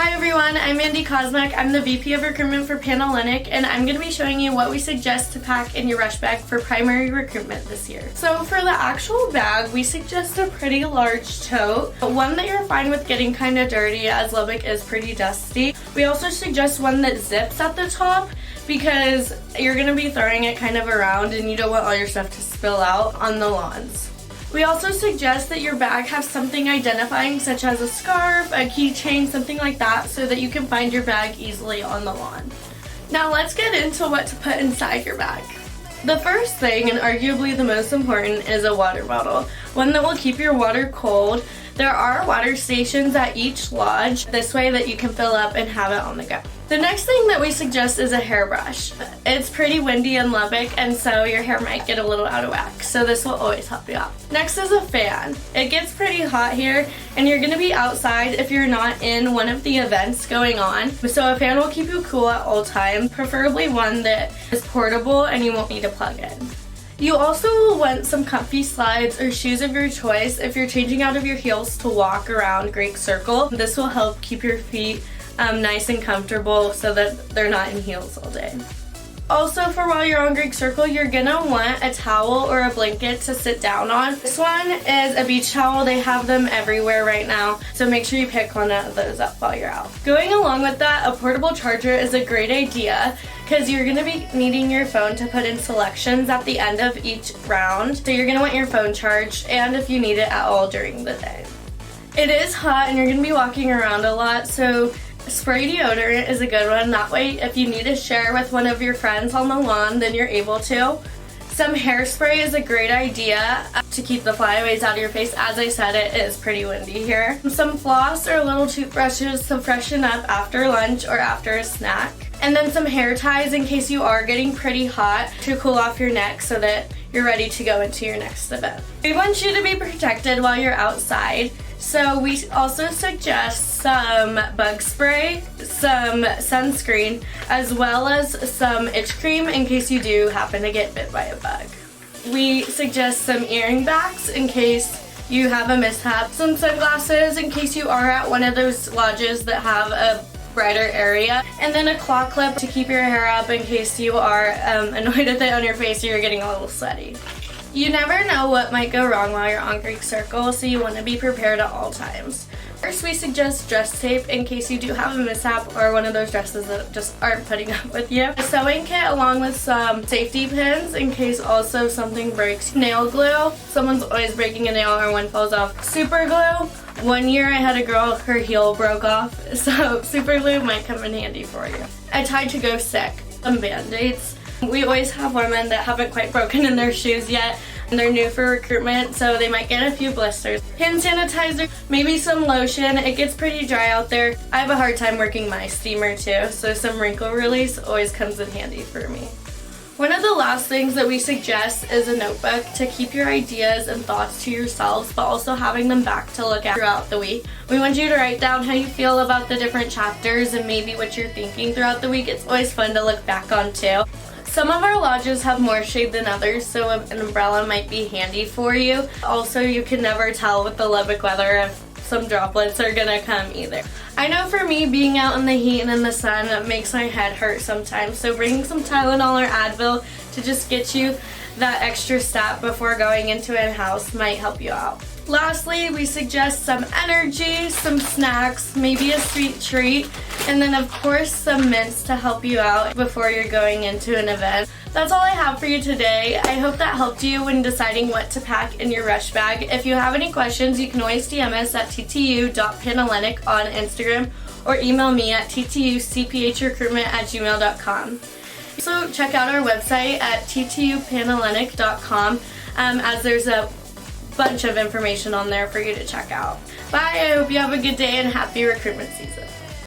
Hi everyone, I'm Mandy Kosmak. I'm the VP of Recruitment for Panhellenic, and I'm going to be showing you what we suggest to pack in your rush bag for primary recruitment this year. So for the actual bag, we suggest a pretty large tote, one that you're fine with getting kind of dirty as Lubbock is pretty dusty. We also suggest one that zips at the top because you're going to be throwing it kind of around and you don't want all your stuff to spill out on the lawns. We also suggest that your bag have something identifying such as a scarf, a keychain, something like that so that you can find your bag easily on the lawn. Now let's get into what to put inside your bag. The first thing, and arguably the most important, is a water bottle. One that will keep your water cold. There are water stations at each lodge, this way that you can fill up and have it on the go. The next thing that we suggest is a hairbrush. It's pretty windy in Lubbock, and so your hair might get a little out of whack, so this will always help you out. Next is a fan. It gets pretty hot here, and you're going to be outside if you're not in one of the events going on, so a fan will keep you cool at all times, preferably one that is portable and you won't need to plug in. You also will want some comfy slides or shoes of your choice if you're changing out of your heels to walk around Greek Circle. This will help keep your feet nice and comfortable so that they're not in heels all day. Also, for while you're on Greek Circle, you're gonna want a towel or a blanket to sit down on. This one is a beach towel. They have them everywhere right now, so make sure you pick one of those up while you're out. Going along with that, a portable charger is a great idea because you're gonna be needing your phone to put in selections at the end of each round. So you're gonna want your phone charged, and if you need it at all during the day. It is hot and you're gonna be walking around a lot, so spray deodorant is a good one. That way, if you need to share with one of your friends on the lawn, then you're able to. Some hairspray is a great idea to keep the flyaways out of your face. As I said, it is pretty windy here. Some floss or little toothbrushes to freshen up after lunch or after a snack. And then some hair ties in case you are getting pretty hot to cool off your neck so that you're ready to go into your next event. We want you to be protected while you're outside. So we also suggest some bug spray, some sunscreen, as well as some itch cream in case you do happen to get bit by a bug. We suggest some earring backs in case you have a mishap, some sunglasses in case you are at one of those lodges that have a brighter area, and then a claw clip to keep your hair up in case you are annoyed with it on your face or you're getting a little sweaty. You never know what might go wrong while you're on Greek Circle, so you want to be prepared at all times. First, we suggest dress tape in case you do have a mishap or one of those dresses that just aren't putting up with you. A sewing kit along with some safety pins in case also something breaks. Nail glue. Someone's always breaking a nail or one falls off. Super glue. One year I had a girl, her heel broke off, so super glue might come in handy for you. A Tide to Go stick. Some band-aids. We always have women that haven't quite broken in their shoes yet, and they're new for recruitment, so they might get a few blisters. Hand sanitizer, maybe some lotion. It gets pretty dry out there. I have a hard time working my steamer too, so some wrinkle release always comes in handy for me. One of the last things that we suggest is a notebook to keep your ideas and thoughts to yourselves, but also having them back to look at throughout the week. We want you to write down how you feel about the different chapters and maybe what you're thinking throughout the week. It's always fun to look back on too. Some of our lodges have more shade than others, so an umbrella might be handy for you. Also, you can never tell with the Lubbock weather if some droplets are gonna come either. I know for me, being out in the heat and in the sun makes my head hurt sometimes, so bringing some Tylenol or Advil to just get you that extra step before going into a house might help you out. Lastly, we suggest some energy, some snacks, maybe a sweet treat, and then of course some mints to help you out before you're going into an event. That's all I have for you today. I hope that helped you when deciding what to pack in your rush bag. If you have any questions, you can always DM us at ttu.panhellenic on Instagram or email me at ttucphrecruitment@gmail.com. Also check out our website at ttupanhellenic.com as there's a bunch of information on there for you to check out. Bye, I hope you have a good day and happy recruitment season.